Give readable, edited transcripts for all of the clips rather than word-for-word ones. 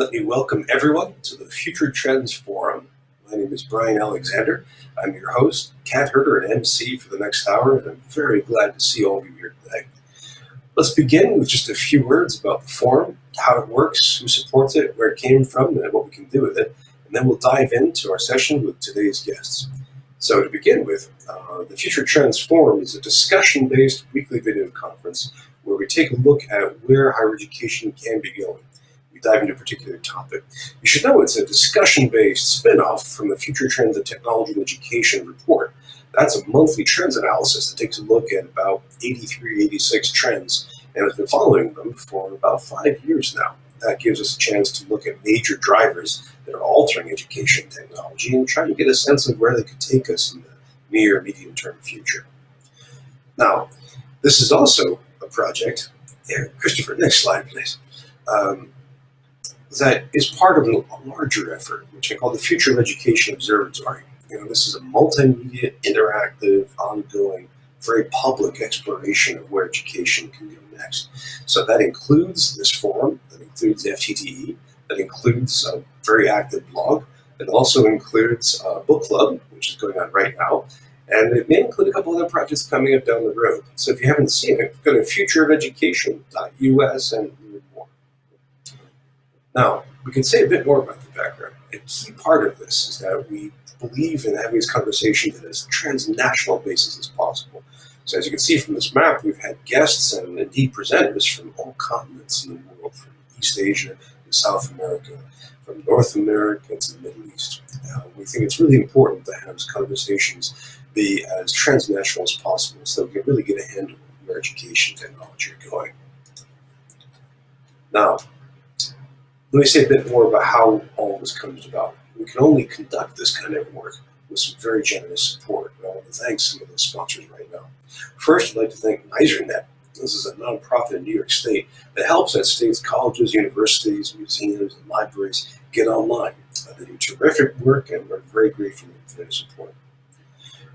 Let me welcome everyone to the Future Trends Forum. My name is Brian Alexander. I'm your host, cat herder, and MC for the next hour, and I'm very glad to see all of you here today. Let's begin with just a few words about the forum, how it works, who supports it, where it came from, and what we can do with it, and then we'll dive into our session with today's guests. So to begin with, the Future Trends Forum is a discussion-based weekly video conference where we take a look at where higher education can be going. We dive into a particular topic. You should know it's a discussion-based spin-off from the Future Trends of Technology and Education report. That's a monthly trends analysis that takes a look at about 83, 86 trends, and has been following them for about 5 years now. That gives us a chance to look at major drivers that are altering education technology and try to get a sense of where they could take us in the near, medium-term future. Now, this is also a project, Christopher, next slide, please, that is part of a larger effort, which I call the Future of Education Observatory. This is a multimedia, interactive, ongoing, very public exploration of where education can go next. So that includes this forum, that includes FTTE, that includes a very active blog, it also includes a book club, which is going on right now, and it may include a couple other projects coming up down the road. So if you haven't seen it, go to futureofeducation.us and read more. Now, we can say a bit more about the background. A key part of this is that we believe in having these conversations at as transnational basis as possible. So as you can see from this map, we've had guests and indeed presenters from all continents in the world, from East Asia to South America, from North America to the Middle East. We think it's really important to have these conversations be as transnational as possible so we can really get a handle on where education technology are going. Now, let me say a bit more about how all this comes about. We can only conduct this kind of work with some very generous support. I want to thank some of those sponsors right now. First, I'd like to thank NYSERNet. This is a nonprofit in New York State that helps at state's colleges, universities, museums, and libraries get online. They do terrific work, and we're very grateful for their support.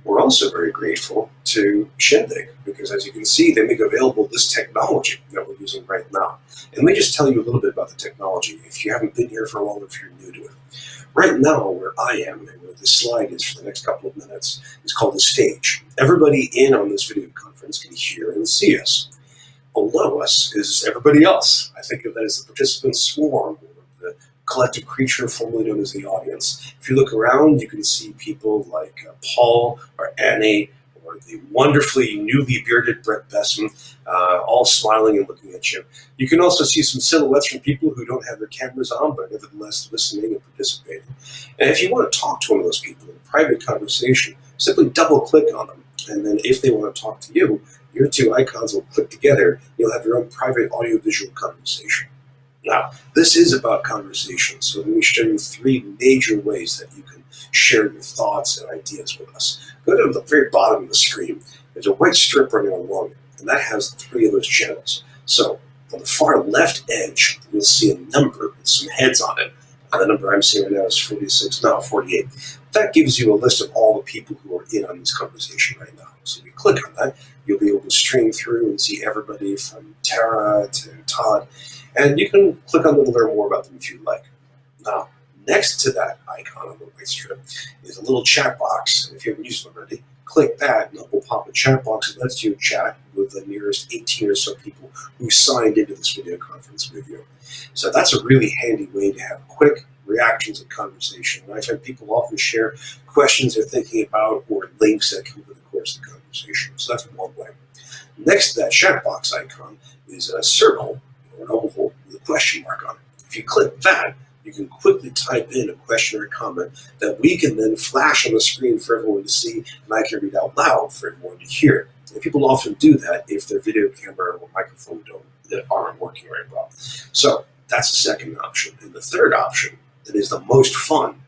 We're also very grateful to Shindig, because as you can see, they make available this technology that we're using right now. And let me just tell you a little bit about the technology, if you haven't been here for a while, if you're new to it. Right now, where I am, and where this slide is for the next couple of minutes, is called the stage. Everybody in on this video conference can hear and see us. Below us is everybody else. I think of that as the participant swarm, or the collective creature formerly known as the audience. If you look around, you can see people like Paul or Annie, or the wonderfully newly bearded Brett Besson, all smiling and looking at you. You can also see some silhouettes from people who don't have their cameras on, but nevertheless listening and participating. And if you want to talk to one of those people in a private conversation, simply double click on them. And then if they want to talk to you, your two icons will click together. You'll have your own private audio-visual conversation. Now, this is about conversation, so let me show you 3 major ways that you can share your thoughts and ideas with us. Go to the very bottom of the screen. There's a white strip running along it, and that has 3 of those channels. So on the far left edge, you'll see a number with some heads on it. And the number I'm seeing right now is 46, no, 48. That gives you a list of all the people who are in on this conversation right now. So if you click on that, you'll be able to stream through and see everybody from Tara to Todd. And you can click on them to learn more about them if you'd like. Now, next to that icon on the white strip is a little chat box. And if you haven't used it already, click that and it will pop a chat box that lets you chat with the nearest 18 or so people who signed into this video conference with you. So that's a really handy way to have quick reactions and conversation. And I've had people often share questions they're thinking about or links that come with the course of the conversation. So that's one way. Next to that chat box icon is a circle or an oval with a question mark on it. If you click that, you can quickly type in a question or a comment that we can then flash on the screen for everyone to see, and I can read out loud for everyone to hear. And people often do that if their video camera or microphone aren't working very well. So that's the second option. And the third option, that is the most fun,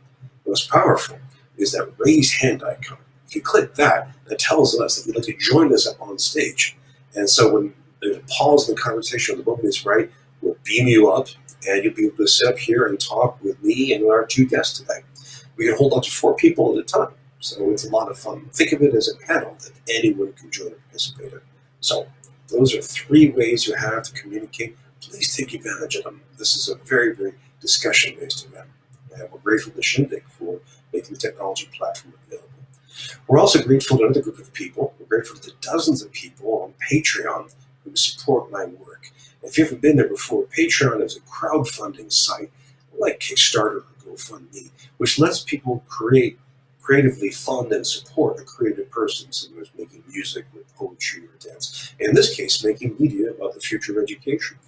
most powerful, is that raise hand icon. If you click that, it tells us that you'd like to join us up on stage. And so when there's a pause in the conversation, when the moment is right, we'll beam you up, and you'll be able to sit up here and talk with me and our 2 guests today. We can hold up to 4 people at a time, so it's a lot of fun. Think of it as a panel that anyone can join and participate in. So those are 3 ways you have to communicate please take advantage of them. This is a very, very discussion-based event. And we're grateful to Shindig for making the technology platform available. We're also grateful to another group of people. We're grateful to the dozens of people on Patreon who support my work. If you haven't been there before, Patreon is a crowdfunding site like Kickstarter or GoFundMe, which lets people creatively fund and support a creative person, someone who's making music or poetry or dance. In this case, making media about the future of education.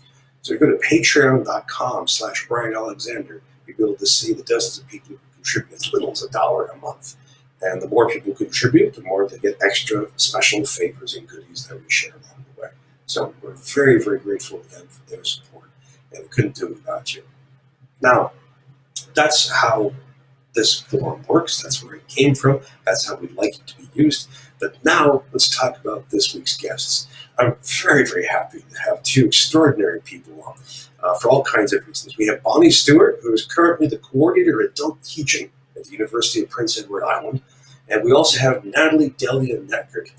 So you go to patreon.com/Brian Alexander, you'll be able to see the dozens of people who contribute as little as $1 a month. And the more people contribute, the more they get extra special favors and goodies that we share along the way. So we're very, very grateful again for their support, and we couldn't do it without you. Now, that's how this forum works. That's where it came from. That's how we'd like it to be used. But now let's talk about this week's guests. I'm very, very happy to have two extraordinary people on for all kinds of reasons. We have Bonnie Stewart, who is currently the coordinator of adult teaching at the University of Prince Edward Island. And we also have Natalie Deckard,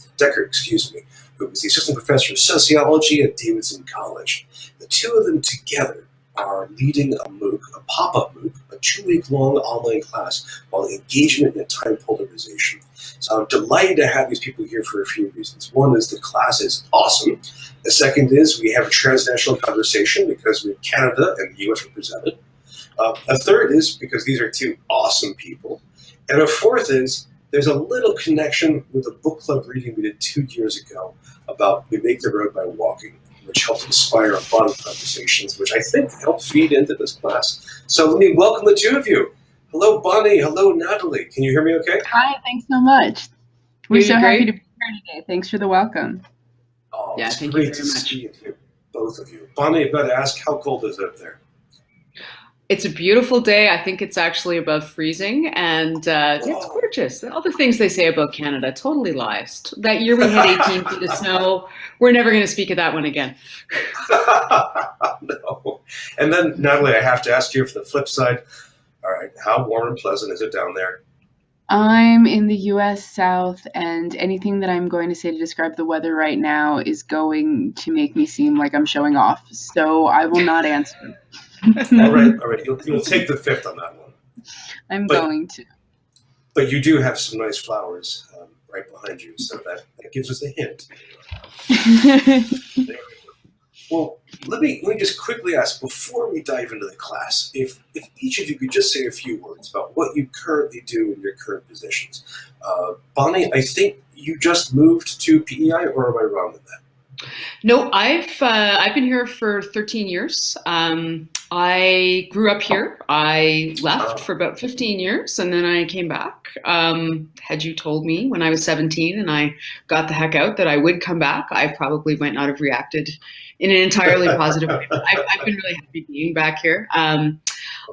who is the assistant professor of sociology at Davidson College. The two of them together are leading a MOOC, a pop-up MOOC, a 2-week-long online class called Engagement in Time Polarization. So I'm delighted to have these people here for a few reasons. One is the class is awesome. The second is we have a transnational conversation because we have Canada and the US represented. A third is because these are two awesome people. And a fourth is there's a little connection with a book club reading we did 2 years ago about We Make the Road by Walking, which helped inspire our bond conversations, which I think helped feed into this class. So let me welcome the two of you. Hello, Bonnie. Hello, Natalie. Can you hear me okay? Hi, thanks so much. We're so happy to be here today. Thanks for the welcome. Oh, yeah, it's great to see you, both of you. Bonnie, I've got to ask, how cold is it up there? It's a beautiful day. I think it's actually above freezing, and it's gorgeous. All the things they say about Canada, totally lies. That year we had 18 feet of snow. We're never going to speak of that one again. No. And then, Natalie, I have to ask you for the flip side. All right, how warm and pleasant is it down there? I'm in the U.S. South, and anything that I'm going to say to describe the weather right now is going to make me seem like I'm showing off. So I will not answer. All right. You'll take the fifth on that one. I'm going to. But you do have some nice flowers right behind you, so that gives us a hint. Well, let me just quickly ask, before we dive into the class, if each of you could just say a few words about what you currently do in your current positions. Bonnie, I think you just moved to PEI, or am I wrong in that? No, I've been here for 13 years. I grew up here. I left for about 15 years, and then I came back. Had you told me when I was 17 and I got the heck out that I would come back, I probably might not have reacted in an entirely positive way. I've been really happy being back here.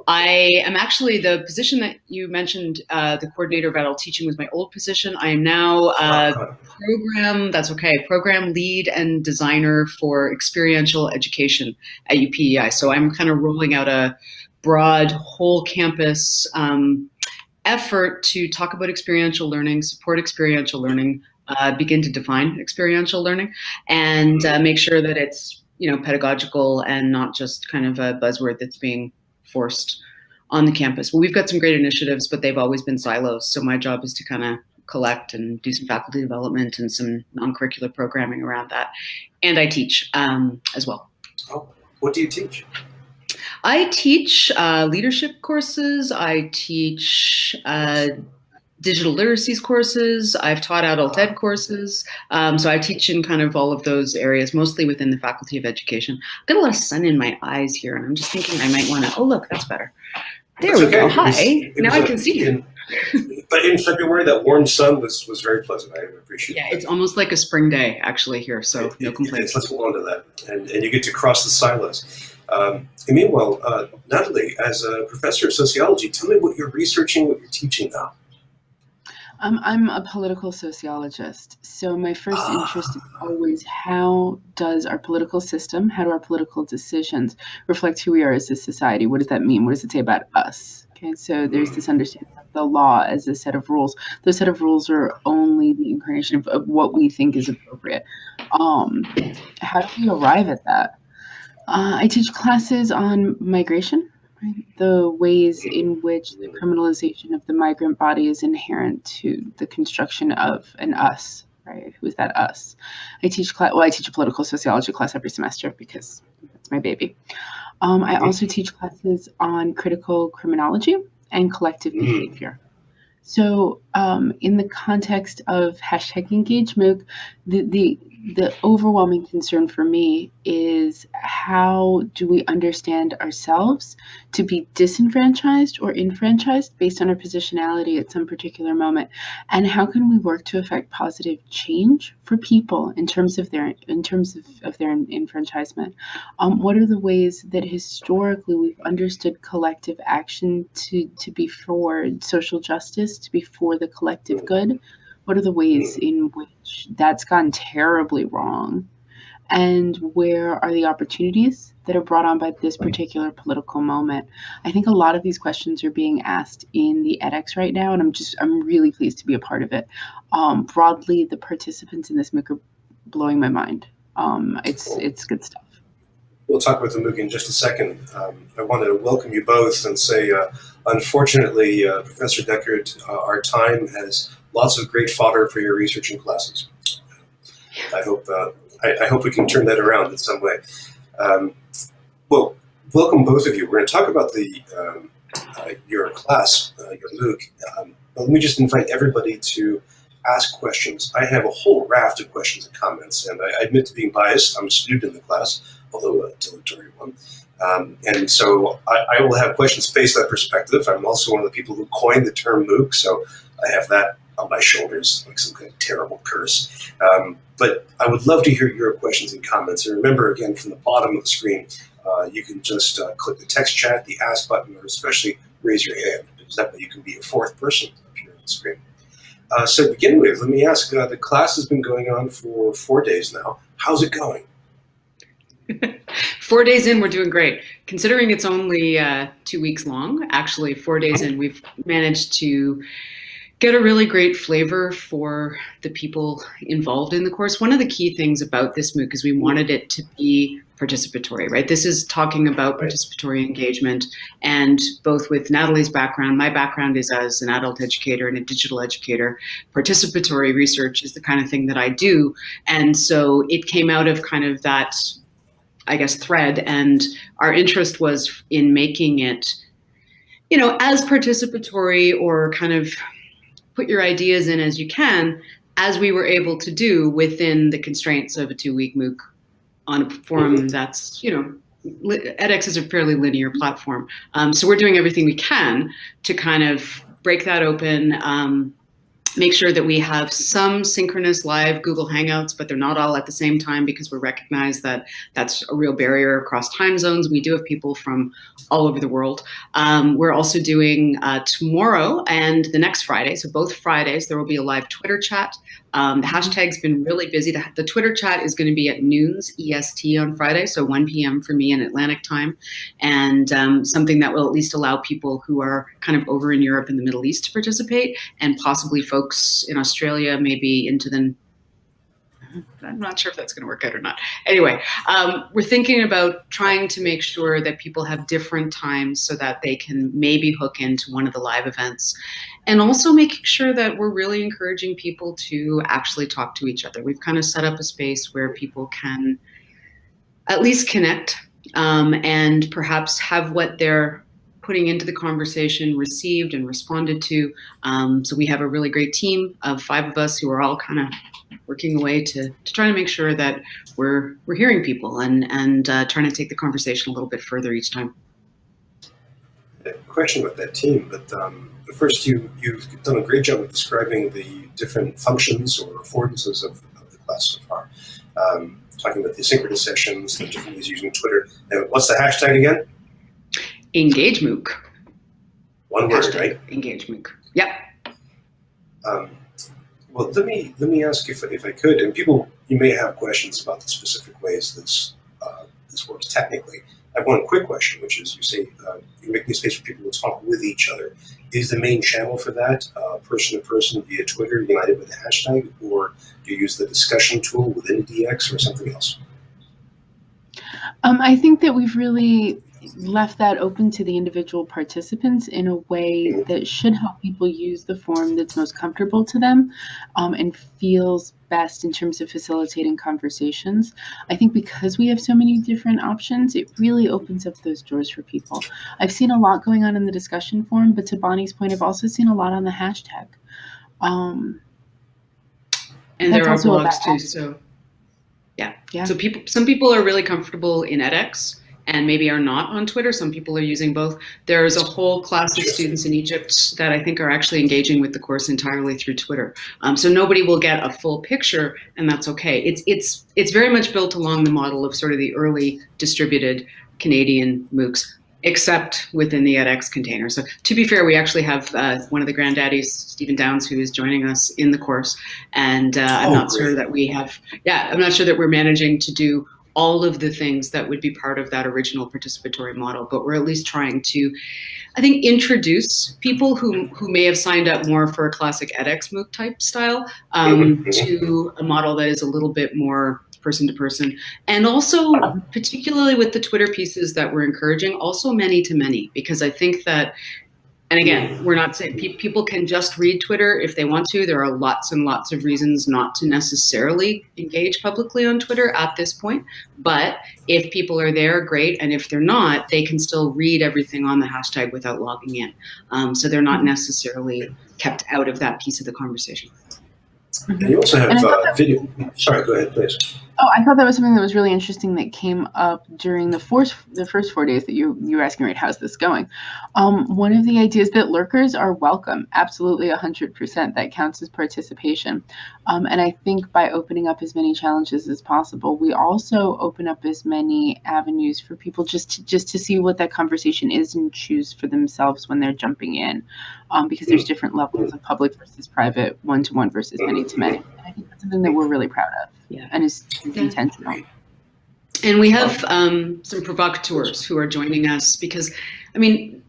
I am actually the position that you mentioned, the coordinator of adult teaching was my old position. I am now program lead and designer for experiential education at UPEI. So I'm kind of rolling out a broad whole campus effort to talk about experiential learning, support experiential learning, begin to define experiential learning, and make sure that it's pedagogical and not just kind of a buzzword that's being forced on the campus. Well, we've got some great initiatives, but they've always been silos. So my job is to kind of collect and do some faculty development and some non-curricular programming around that. And I teach as well. Oh, what do you teach? I teach leadership courses. I teach digital literacies courses. I've taught adult ed courses. So I teach in kind of all of those areas, mostly within the Faculty of Education. I've got a lot of sun in my eyes here, and I'm just thinking I might want to, oh, look, that's better. There we go. Hi. Now I can see you. But in February, that warm sun was very pleasant. I appreciate it. Yeah, it's almost like a spring day, actually, here, so no complaints. Let's hold on to that. And you get to cross the silos. And meanwhile, Natalie, as a professor of sociology, tell me what you're researching, what you're teaching now. I'm a political sociologist, so my first interest is always how does our political system, how do our political decisions reflect who we are as a society? What does that mean? What does it say about us? Okay, so there's this understanding of the law as a set of rules. Those set of rules are only the incarnation of what we think is appropriate. How do we arrive at that? I teach classes on migration, right? The ways in which the criminalization of the migrant body is inherent to the construction of an us, right? Who's that us? I teach I teach a political sociology class every semester because that's my baby. I also teach classes on critical criminology and collective behavior. So, in the context of hashtag engagement, the overwhelming concern for me is how do we understand ourselves to be disenfranchised or enfranchised based on our positionality at some particular moment, and how can we work to affect positive change for people in terms of their enfranchisement? What are the ways that historically we've understood collective action to be for social justice, to be for the collective good? What are the ways in which that's gone terribly wrong? And where are the opportunities that are brought on by this particular political moment? I think a lot of these questions are being asked in the edX right now, and I'm really pleased to be a part of it. Broadly, the participants in this MOOC are blowing my mind. It's good stuff. We'll talk about the MOOC in just a second. I wanted to welcome you both and say, unfortunately, Professor Deckard, our time has lots of great fodder for your research and classes. I hope we can turn that around in some way. Well, welcome both of you. We're going to talk about your class, your MOOC. But let me just invite everybody to ask questions. I have a whole raft of questions and comments, and I admit to being biased. I'm a student in the class, although a dilatory one. And so I will have questions based on that perspective. I'm also one of the people who coined the term MOOC, so I have that on my shoulders like some kind of terrible curse. But I would love to hear your questions and comments. And remember, again, from the bottom of the screen, you can just click the text chat, the ask button, or especially raise your hand, because that way you can be a fourth person up here on the screen. So to begin with, let me ask, the class has been going on for 4 days now. How's it going? 4 days in, we're doing great. Considering it's only 2 weeks long, actually 4 days in, we've managed to get a really great flavor for the people involved in the course. One of the key things about this MOOC is we wanted it to be participatory, right? This is talking about participatory engagement, and both with Natalie's background, my background is as an adult educator and a digital educator. Participatory research is the kind of thing that I do, and so it came out of kind of that, I guess, thread, and our interest was in making it, as participatory or kind of put your ideas in as you can, as we were able to do within the constraints of a 2-week MOOC on a forum that's, edX is a fairly linear platform. So we're doing everything we can to kind of break that open, make sure that we have some synchronous live Google Hangouts, but they're not all at the same time because we recognize that that's a real barrier across time zones. We do have people from all over the world. We're also doing tomorrow and the next Friday, so both Fridays, there will be a live Twitter chat. The hashtag's been really busy. The Twitter chat is going to be at noons EST on Friday, so 1 p.m. for me in Atlantic time, and something that will at least allow people who are kind of over in Europe and the Middle East to participate, and possibly folks in Australia, maybe into the, I'm not sure if that's going to work out or not. Anyway, we're thinking about trying to make sure that people have different times so that they can maybe hook into one of the live events. And also making sure that we're really encouraging people to actually talk to each other. We've kind of set up a space where people can at least connect and perhaps have what they're putting into the conversation received and responded to. So we have a really great team of 5 of us who are all kind of working away to try to make sure that we're hearing people and trying to take the conversation a little bit further each time. A question about that team, but first, you've done a great job of describing the different functions or affordances of the class so far. Talking about the synchronous sessions, the different ways using Twitter. What's the hashtag again? Engage MOOC. One word, hashtag, right? Engage MOOC. Yep. Well, let me ask if I could, and people, you may have questions about the specific ways this works technically. I have one quick question, which is, you say you're making a space for people to talk with each other. Is the main channel for that person to person via Twitter, united with a hashtag, or do you use the discussion tool within DX or something else? I think that we've really left that open to the individual participants in a way that should help people use the form that's most comfortable to them, and feels best in terms of facilitating conversations. I think because we have so many different options, it really opens up those doors for people. I've seen a lot going on in the discussion forum, but to Bonnie's point, I've also seen a lot on the hashtag. And That's there are also blogs about too. So yeah. Yeah. So some people are really comfortable in edX and maybe are not on Twitter. Some people are using both. There's a whole class of students in Egypt that I think are actually engaging with the course entirely through Twitter. So nobody will get a full picture, and that's okay. It's very much built along the model of sort of the early distributed Canadian MOOCs, except within the edX container. So to be fair, we actually have one of the granddaddies, Stephen Downs, who is joining us in the course. And I'm not sure that we have, I'm not sure that we're managing to do all of the things that would be part of that original participatory model, but we're at least trying to, I think, introduce people who may have signed up more for a classic edX MOOC type style to a model that is a little bit more person to person. And also, particularly with the Twitter pieces that we're encouraging, also many to many, because I think that, and again, we're not saying people can just read Twitter if they want to. There are lots and lots of reasons not to necessarily engage publicly on Twitter at this point. But if people are there, great. And if they're not, they can still read everything on the hashtag without logging in. So they're not necessarily kept out of that piece of the conversation. And you also have video. Sorry, go ahead, please. Oh, I thought that was something that was really interesting that came up during the first 4 days that you were asking, right, how's this going? One of the ideas that lurkers are welcome, absolutely 100%. That counts as participation. And I think by opening up as many challenges as possible, we also open up as many avenues for people just to see what that conversation is and choose for themselves when they're jumping in, because there's different levels of public versus private, one-to-one versus many-to-many. And I think that's something that we're really proud of. And is intentional. And we have some provocateurs who are joining us because, I mean,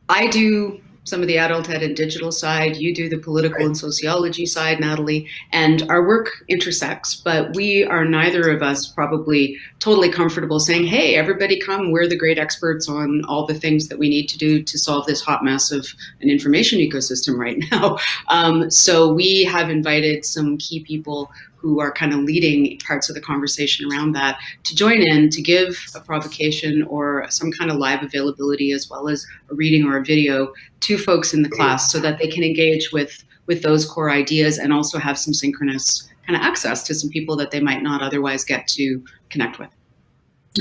I do some of the adult ed and digital side, you do the political and sociology side, Natalie, and our work intersects, but we are neither of us probably totally comfortable saying, hey, everybody come, we're the great experts on all the things that we need to do to solve this hot mess of an information ecosystem right now. So we have invited some key people who are kind of leading parts of the conversation around that to join in, to give a provocation or some kind of live availability as well as a reading or a video to folks in the class so that they can engage with those core ideas and also have some synchronous kind of access to some people that they might not otherwise get to connect with.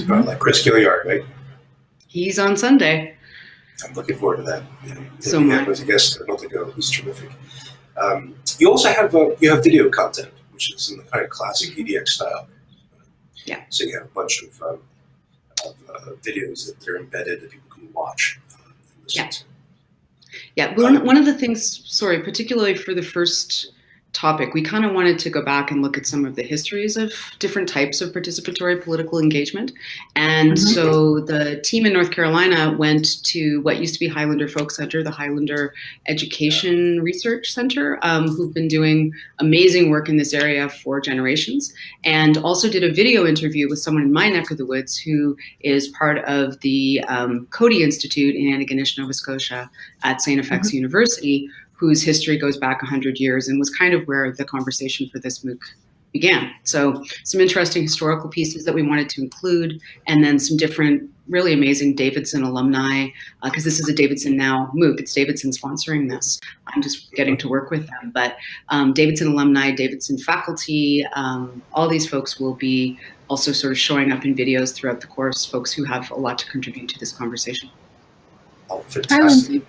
Like Chris Gilliard, right? He's on Sunday. I'm looking forward to that. So he was a guest a month ago. He's terrific. You also have video content, which is in the kind of classic EDX style. Yeah. So you have a bunch of videos that they're embedded that people can watch. Yeah. One of the things, particularly for the first topic, we kind of wanted to go back and look at some of the histories of different types of participatory political engagement. And so the team in North Carolina went to what used to be Highlander Folk Center, the Highlander Education Research Center, who've been doing amazing work in this area for generations, and also did a video interview with someone in my neck of the woods who is part of the Cody Institute in Antigonish, Nova Scotia at St. FX University, whose history goes back 100 years and was kind of where the conversation for this MOOC began. So some interesting historical pieces that we wanted to include, and then some different really amazing Davidson alumni, because this is a Davidson Now MOOC. It's Davidson sponsoring this. I'm just getting to work with them. But Davidson alumni, Davidson faculty, all these folks will be also sort of showing up in videos throughout the course, folks who have a lot to contribute to this conversation. Oh, fantastic.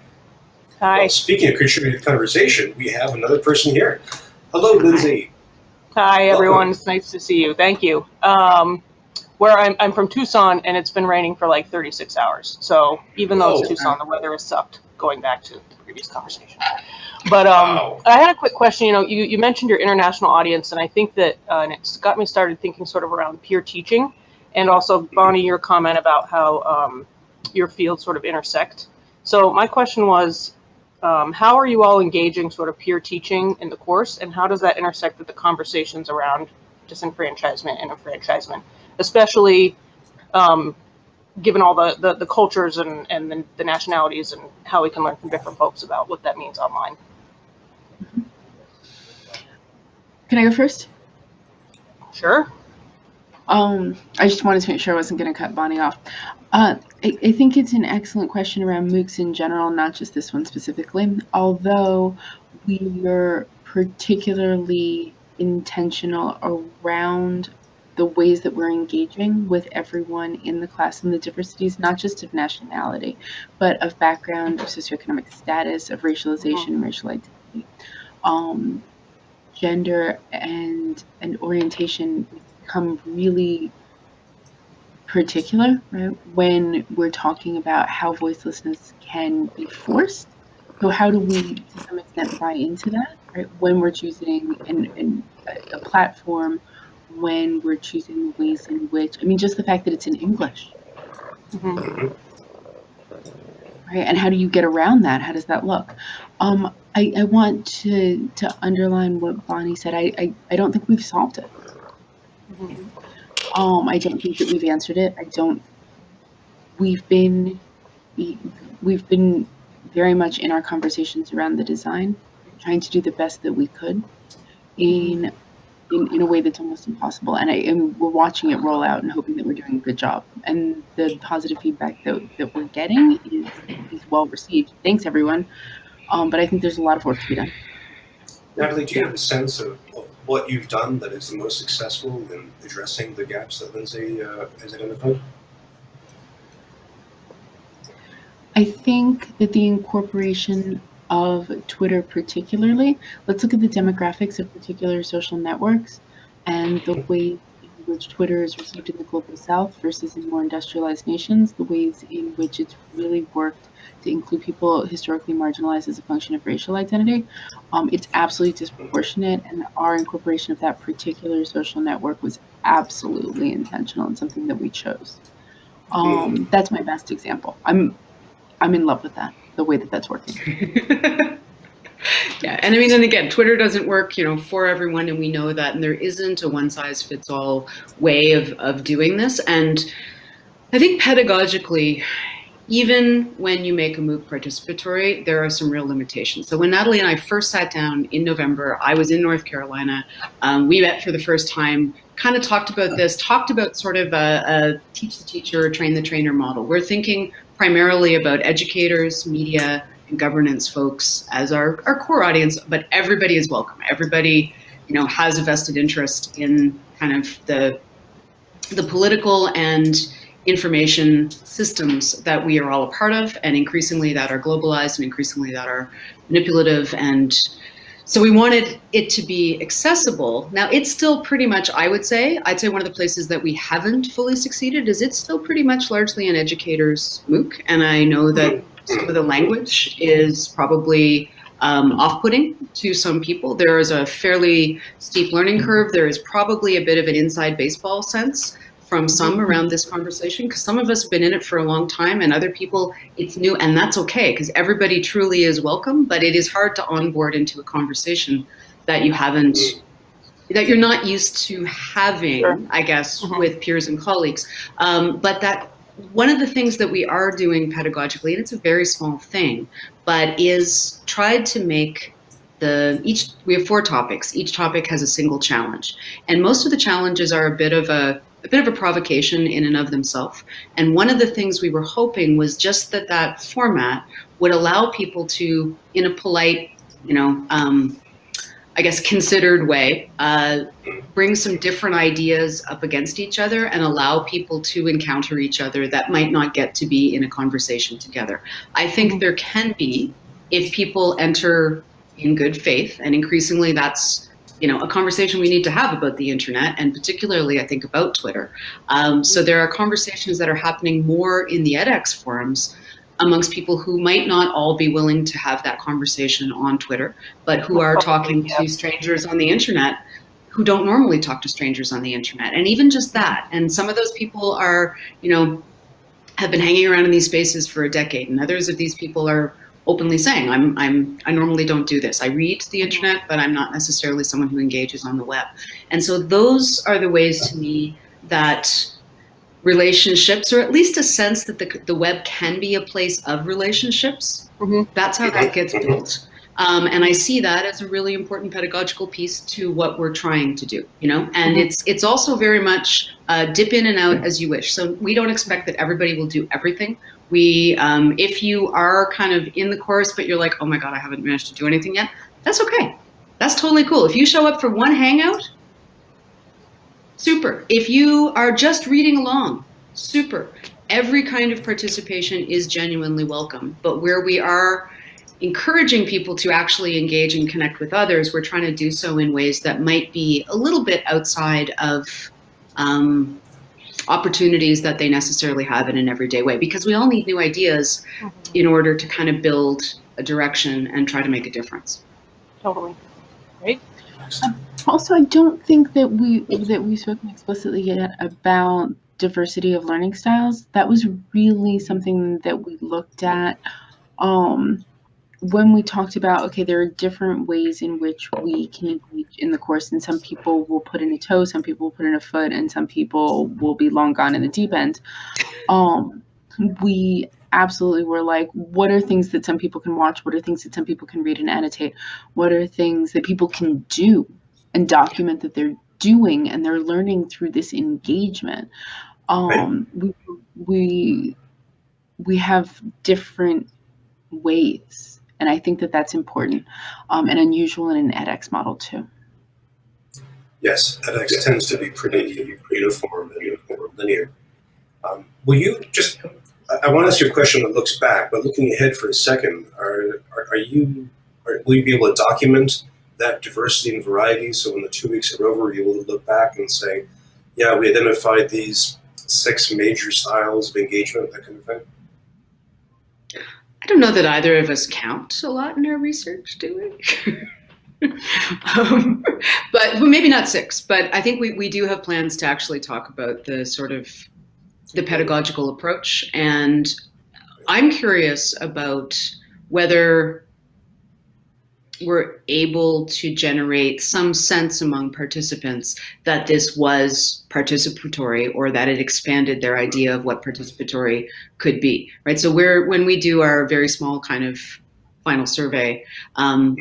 Hi. Well, speaking of contributing to conversation, we have another person here. Hello, Lindsay. Hi, everyone. It's nice to see you. Thank you. Where I'm from Tucson, and it's been raining for like 36 hours. So even though it's Tucson, the weather has sucked, going back to the previous conversation. But I had a quick question. You mentioned your international audience, and I think that and it's got me started thinking sort of around peer teaching, and also, Bonnie, your comment about how your fields sort of intersect. So my question was, how are you all engaging sort of peer teaching in the course, and how does that intersect with the conversations around disenfranchisement and enfranchisement, especially given all the cultures and the nationalities and how we can learn from different folks about what that means online. Can I go first? Sure. I just wanted to make sure I wasn't going to cut Bonnie off. I think it's an excellent question around MOOCs in general, not just this one specifically, although we are particularly intentional around the ways that we're engaging with everyone in the class and the diversities, not just of nationality, but of background, of socioeconomic status, of racialization, racial identity. Gender and orientation become really particular, right, when we're talking about how voicelessness can be forced. So how do we, to some extent, buy into that, right, when we're choosing a platform, when we're choosing the ways in which, I mean, just the fact that it's in English, right, and how do you get around that? How does that look? I want to underline what Bonnie said. I don't think we've solved it. I don't think that we've answered it. We've been very much in our conversations around the design, trying to do the best that we could in a way that's almost impossible. And we're watching it roll out and hoping that we're doing a good job. And the positive feedback that we're getting is well received. Thanks, everyone. But I think there's a lot of work to be done. Natalie, do you have a sense of what you've done that is the most successful in addressing the gaps that Lindsay has identified? I think that the incorporation of Twitter particularly, let's look at the demographics of particular social networks and the way in which Twitter is received in the global south versus in more industrialized nations, the ways in which it's really worked to include people historically marginalized as a function of racial identity. It's absolutely disproportionate, and our incorporation of that particular social network was absolutely intentional and something that we chose. That's my best example. I'm in love with that, the way that that's working. Yeah, and I mean, and again, Twitter doesn't work, for everyone, and we know that, and there isn't a one-size-fits-all way of doing this. And I think pedagogically, even when you make a MOOC participatory, there are some real limitations. So when Natalie and I first sat down in November, I was in North Carolina. We met for the first time, kind of talked about sort of a teach the teacher, train the trainer model. We're thinking primarily about educators, media, and governance folks as our core audience, but everybody is welcome. Everybody, has a vested interest in kind of the political and information systems that we are all a part of, and increasingly that are globalized and increasingly that are manipulative. And so we wanted it to be accessible. Now, it's still pretty much, I'd say one of the places that we haven't fully succeeded is it's still pretty much largely an educator's MOOC. And I know that some of the language is probably off-putting to some people. There is a fairly steep learning curve. There is probably a bit of an inside baseball sense from some around this conversation, because some of us have been in it for a long time, and other people it's new, and that's okay, because everybody truly is welcome. But it is hard to onboard into a conversation that you're not used to having, sure, I guess, with peers and colleagues. But that one of the things that we are doing pedagogically, and it's a very small thing, but is tried to make we have 4 topics. Each topic has a single challenge, and most of the challenges are a bit of a provocation in and of themselves. And one of the things we were hoping was just that format would allow people to, in a polite, I guess, considered way, bring some different ideas up against each other and allow people to encounter each other that might not get to be in a conversation together. I think there can be, if people enter in good faith, and increasingly that's a conversation we need to have about the internet, and particularly, I think, about Twitter. So there are conversations that are happening more in the edX forums amongst people who might not all be willing to have that conversation on Twitter, but who are talking to strangers on the internet who don't normally talk to strangers on the internet. And even just that. And some of those people are, have been hanging around in these spaces for a decade, and others of these people are openly saying, I normally don't do this. I read the internet, but I'm not necessarily someone who engages on the web. And so those are the ways, to me, that relationships, or at least a sense that the web can be a place of relationships. That's how that gets built. And I see that as a really important pedagogical piece to what we're trying to do, and it's also very much dip in and out as you wish. So we don't expect that everybody will do everything. If you are kind of in the course, but you're like, oh my God, I haven't managed to do anything yet, that's okay. That's totally cool. If you show up for one hangout, super. If you are just reading along, super. Every kind of participation is genuinely welcome. But where we are encouraging people to actually engage and connect with others, we're trying to do so in ways that might be a little bit outside of opportunities that they necessarily have in an everyday way. Because we all need new ideas in order to kind of build a direction and try to make a difference. Totally. Great. Also, I don't think that we've spoken explicitly yet about diversity of learning styles. That was really something that we looked at when we talked about, okay, there are different ways in which we can engage in the course, and some people will put in a toe, some people will put in a foot, and some people will be long gone in the deep end. We absolutely were like, what are things that some people can watch? What are things that some people can read and annotate? What are things that people can do and document that they're doing and they're learning through this engagement? We have different ways, and I think that that's important and unusual in an edX model too. Yes, edX tends to be pretty uniform and linear. Will you just? I want to ask you a question that looks back, but looking ahead for a second, will you be able to document that diversity and variety? So when the 2 weeks are over, you'll be able to look back and say, yeah, we identified these 6 major styles of engagement, that kind of thing? I don't know that either of us count a lot in our research, do we? But maybe not 6, but I think we do have plans to actually talk about the sort of the pedagogical approach. And I'm curious about whether we're able to generate some sense among participants that this was participatory, or that it expanded their idea of what participatory could be, right? So when we do our very small kind of final survey,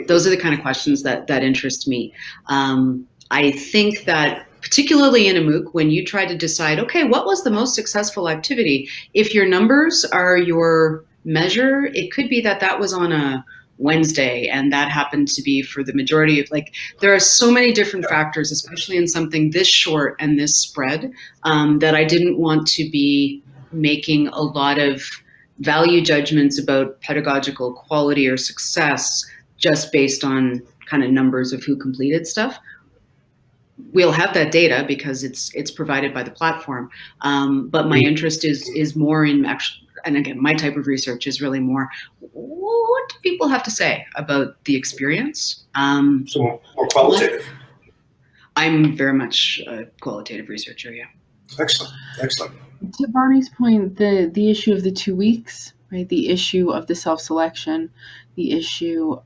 those are the kind of questions that interest me. I think that particularly in a MOOC, when you try to decide, okay, what was the most successful activity? If your numbers are your measure, it could be that was on a Wednesday, and that happened to be for the majority of, there are so many different factors, especially in something this short and this spread, that I didn't want to be making a lot of value judgments about pedagogical quality or success just based on kind of numbers of who completed stuff. We'll have that data because it's provided by the platform, but my interest is more in actually. And again, my type of research is really more, what do people have to say about the experience? So more qualitative. I'm very much a qualitative researcher, yeah. Excellent. To Barney's point, the issue of the 2 weeks, right? The issue of the self-selection, the issue,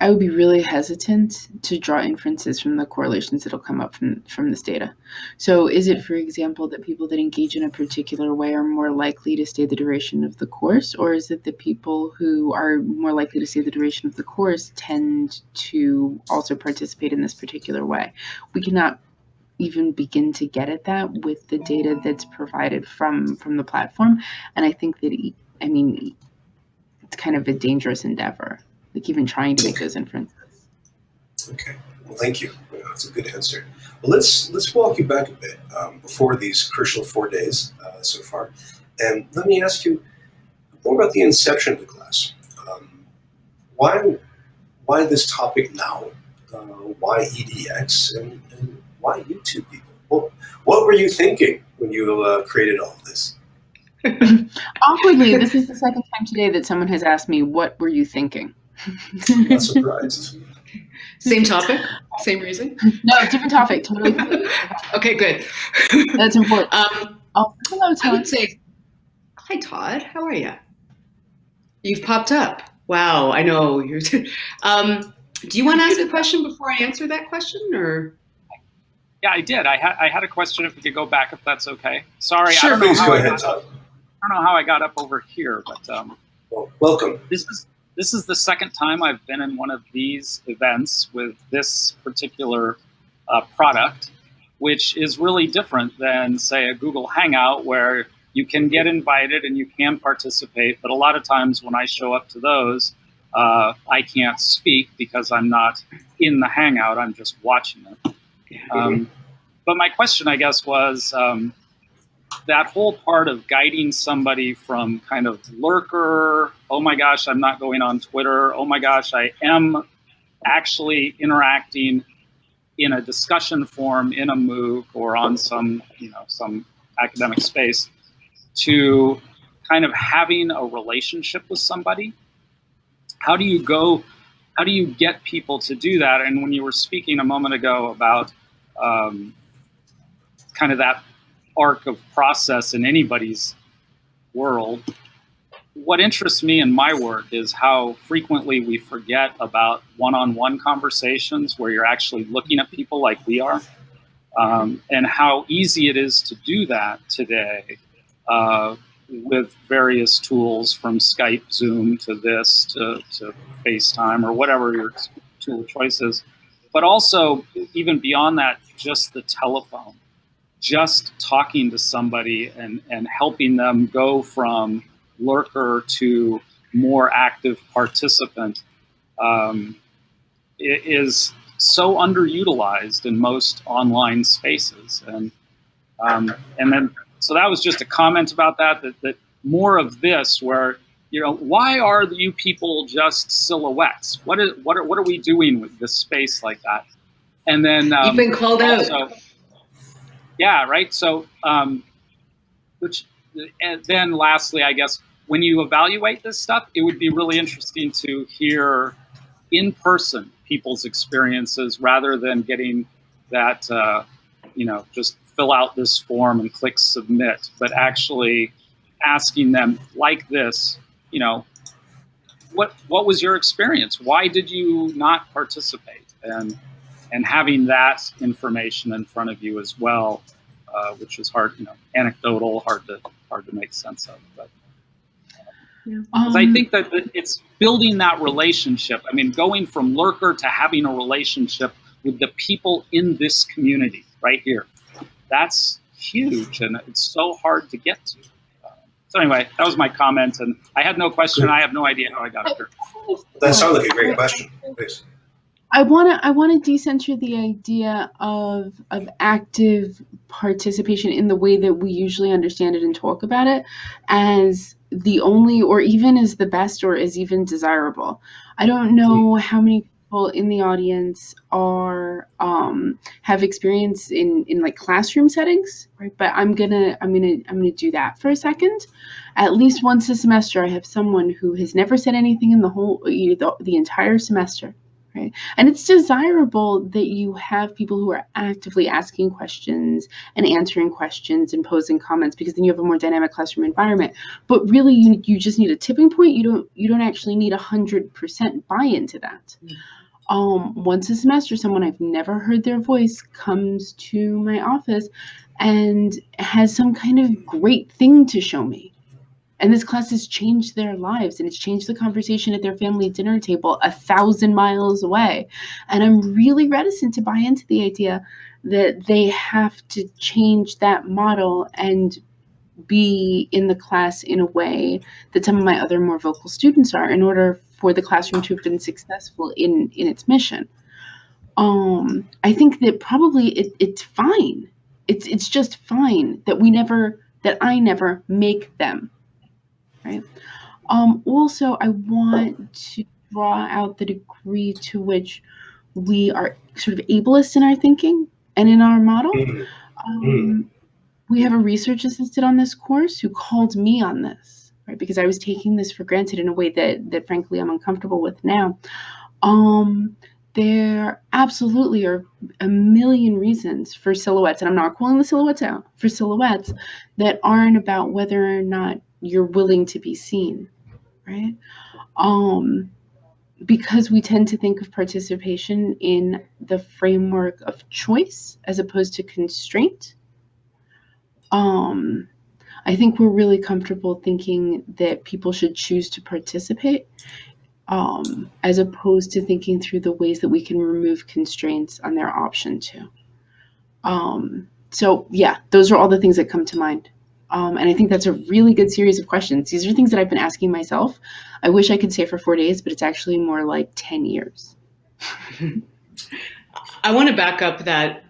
I would be really hesitant to draw inferences from the correlations that'll come up from this data. So is it, for example, that people that engage in a particular way are more likely to stay the duration of the course, or is it that people who are more likely to stay the duration of the course tend to also participate in this particular way? We cannot even begin to get at that with the data that's provided from the platform. And I think that, it's kind of a dangerous endeavor, even trying to make those inferences. Okay, well, thank you. That's a good answer. Well, let's walk you back a bit before these crucial 4 days so far, and let me ask you more about the inception of the class. Why this topic now? Why EDX, and why you two people? Well, what were you thinking when you created all of this? Awkwardly, this is the second time today that someone has asked me, what were you thinking? I'm not surprised. Same topic? Same reason? No, different topic. Totally. Okay, good. That's important. Hello, Todd. I would say, hi, Todd. How are you? You've popped up. Wow, I know. You're. Do you want to ask a question before I answer that question, or? Yeah, I did. I had a question. If we could go back, if that's okay. Sorry, Sure, I don't know please how go I ahead, got Todd. up. I don't know how I got up over here, but Well, welcome. this is the second time I've been in one of these events with this particular product, which is really different than, say, a Google Hangout where you can get invited and you can participate. But a lot of times when I show up to those, I can't speak because I'm not in the Hangout. I'm just watching it. But my question, I guess, was that whole part of guiding somebody from kind of lurker, oh my gosh, I'm not going on Twitter, oh my gosh, I am actually interacting in a discussion forum in a MOOC or on some academic space, to kind of having a relationship with somebody. How do you get people to do that? And when you were speaking a moment ago about kind of that arc of process in anybody's world, what interests me in my work is how frequently we forget about one-on-one conversations where you're actually looking at people like we are, and how easy it is to do that today with various tools, from Skype, Zoom, to this, to FaceTime, or whatever your tool of choice is. But also, even beyond that, just the telephone, just talking to somebody and helping them go from lurker to more active participant is so underutilized in most online spaces. And then, so that was just a comment about that more of this, where, why are you people just silhouettes? What are we doing with this space like that? And then you've been called out. Yeah, right. So, and then lastly, I guess, when you evaluate this stuff, it would be really interesting to hear in person people's experiences rather than getting that, just fill out this form and click submit, but actually asking them like this, what was your experience? Why did you not participate? And having that information in front of you as well, which is hard, anecdotal, hard to make sense of. But I think that it's building that relationship. I mean, going from lurker to having a relationship with the people in this community right here. That's huge, and it's so hard to get to. So anyway, that was my comment, and I had no question. I have no idea how I got up here. That sounded like a great question. Please. I want to decenter the idea of active participation in the way that we usually understand it and talk about it as the only, or even as the best, or as even desirable. I don't know how many people in the audience are have experience in like classroom settings, right? But I'm gonna do that for a second. At least once a semester, I have someone who has never said anything in the entire semester. Right. And it's desirable that you have people who are actively asking questions and answering questions and posing comments, because then you have a more dynamic classroom environment. But really, you just need a tipping point. You don't actually need 100% buy-in to that. Once a semester, someone I've never heard their voice comes to my office and has some kind of great thing to show me. And this class has changed their lives, and it's changed the conversation at their family dinner table 1,000 miles away. And I'm really reticent to buy into the idea that they have to change that model and be in the class in a way that some of my other more vocal students are, in order for the classroom to have been successful in its mission. I think that probably it's fine. It's just fine that I never make them. Right. Also, I want to draw out the degree to which we are sort of ableist in our thinking and in our model. We have a research assistant on this course who called me on this, right? Because I was taking this for granted in a way that frankly I'm uncomfortable with now. There absolutely are a million reasons for silhouettes, and I'm not calling the silhouettes out, for silhouettes that aren't about whether or not you're willing to be seen, right? because we tend to think of participation in the framework of choice as opposed to constraint, I think we're really comfortable thinking that people should choose to participate, as opposed to thinking through the ways that we can remove constraints on their option to. So yeah, those are all the things that come to mind. And I think that's a really good series of questions. These are things that I've been asking myself. I wish I could say for 4 days, but it's actually more like 10 years. I want to back up that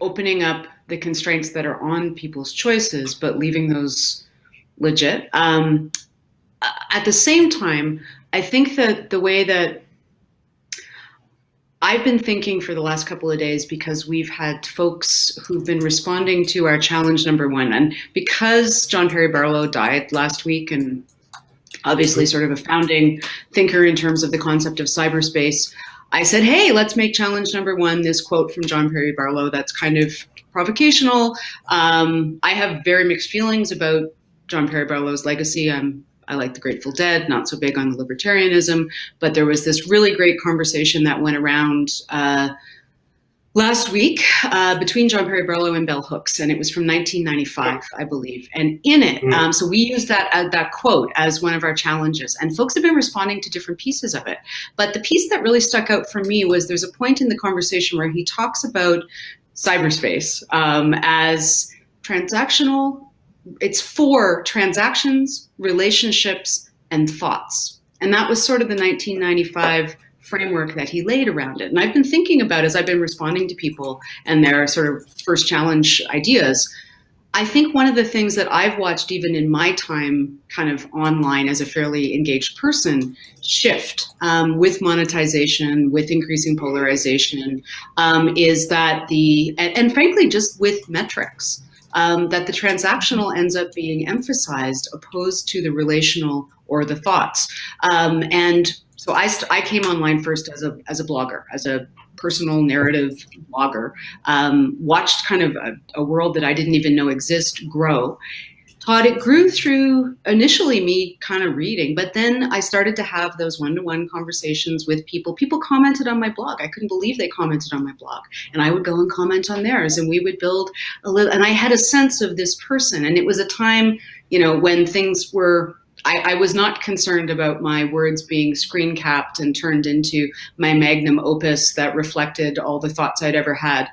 opening up the constraints that are on people's choices, but leaving those legit. At the same time, I think that the way that I've been thinking for the last couple of days, because we've had folks who've been responding to our challenge number 1, and because John Perry Barlow died last week, and obviously sort of a founding thinker in terms of the concept of cyberspace, I said, hey, let's make challenge number 1 this quote from John Perry Barlow that's kind of provocational. I have very mixed feelings about John Perry Barlow's legacy. I like the Grateful Dead, not so big on the libertarianism, but there was this really great conversation that went around last week between John Perry Barlow and Bell Hooks, and it was from 1995, I believe. And in it, so we used that quote as one of our challenges, and folks have been responding to different pieces of it. But the piece that really stuck out for me was there's a point in the conversation where he talks about cyberspace as transactional. It's for transactions, relationships, and thoughts. And that was sort of the 1995 framework that he laid around it. And I've been thinking about, as I've been responding to people and their sort of first challenge ideas, I think one of the things that I've watched even in my time kind of online as a fairly engaged person shift with monetization, with increasing polarization, is that and frankly, just with metrics, that the transactional ends up being emphasized opposed to the relational or the thoughts. And so I came online first as a blogger, as a personal narrative blogger, watched kind of a world that I didn't even know exist grow. Todd, it grew through initially me kind of reading, but then I started to have those one-to-one conversations with people. People commented on my blog. I couldn't believe they commented on my blog. And I would go and comment on theirs, and we would build a little, and I had a sense of this person. And it was a time, when things were, I was not concerned about my words being screen capped and turned into my magnum opus that reflected all the thoughts I'd ever had.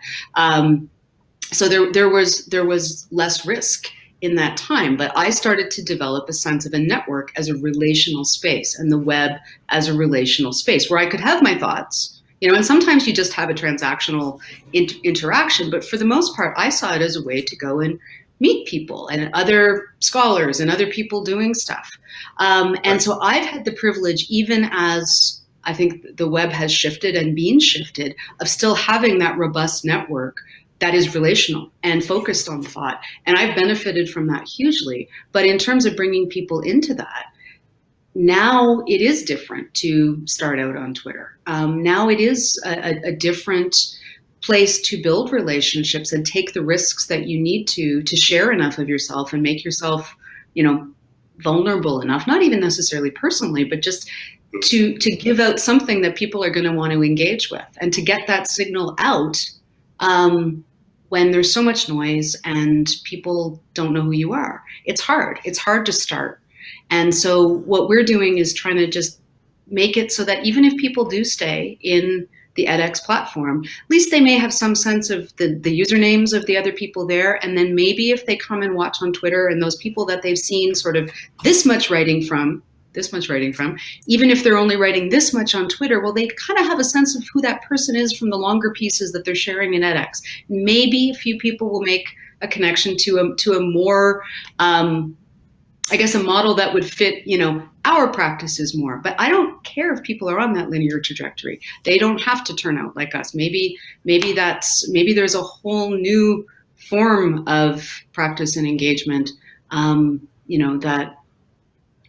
So there was less risk in that time, but I started to develop a sense of a network as a relational space, and the web as a relational space where I could have my thoughts, and sometimes you just have a transactional interaction, but for the most part, I saw it as a way to go and meet people and other scholars and other people doing stuff. And so I've had the privilege, even as I think the web has shifted and been shifted, of still having that robust network that is relational and focused on thought. And I've benefited from that hugely. But in terms of bringing people into that, now it is different to start out on Twitter. Now it is a different place to build relationships and take the risks that you need to share enough of yourself and make yourself, vulnerable enough, not even necessarily personally, but just to give out something that people are going to want to engage with, and to get that signal out when there's so much noise and people don't know who you are. It's hard to start. And so what we're doing is trying to just make it so that even if people do stay in the edX platform, at least they may have some sense of the usernames of the other people there. And then maybe if they come and watch on Twitter, and those people that they've seen sort of this much writing from, even if they're only writing this much on Twitter, well, they kind of have a sense of who that person is from the longer pieces that they're sharing in edX. Maybe a few people will make a connection to a more, I guess, a model that would fit, our practices more. But I don't care if people are on that linear trajectory. They don't have to turn out like us. Maybe there's a whole new form of practice and engagement, that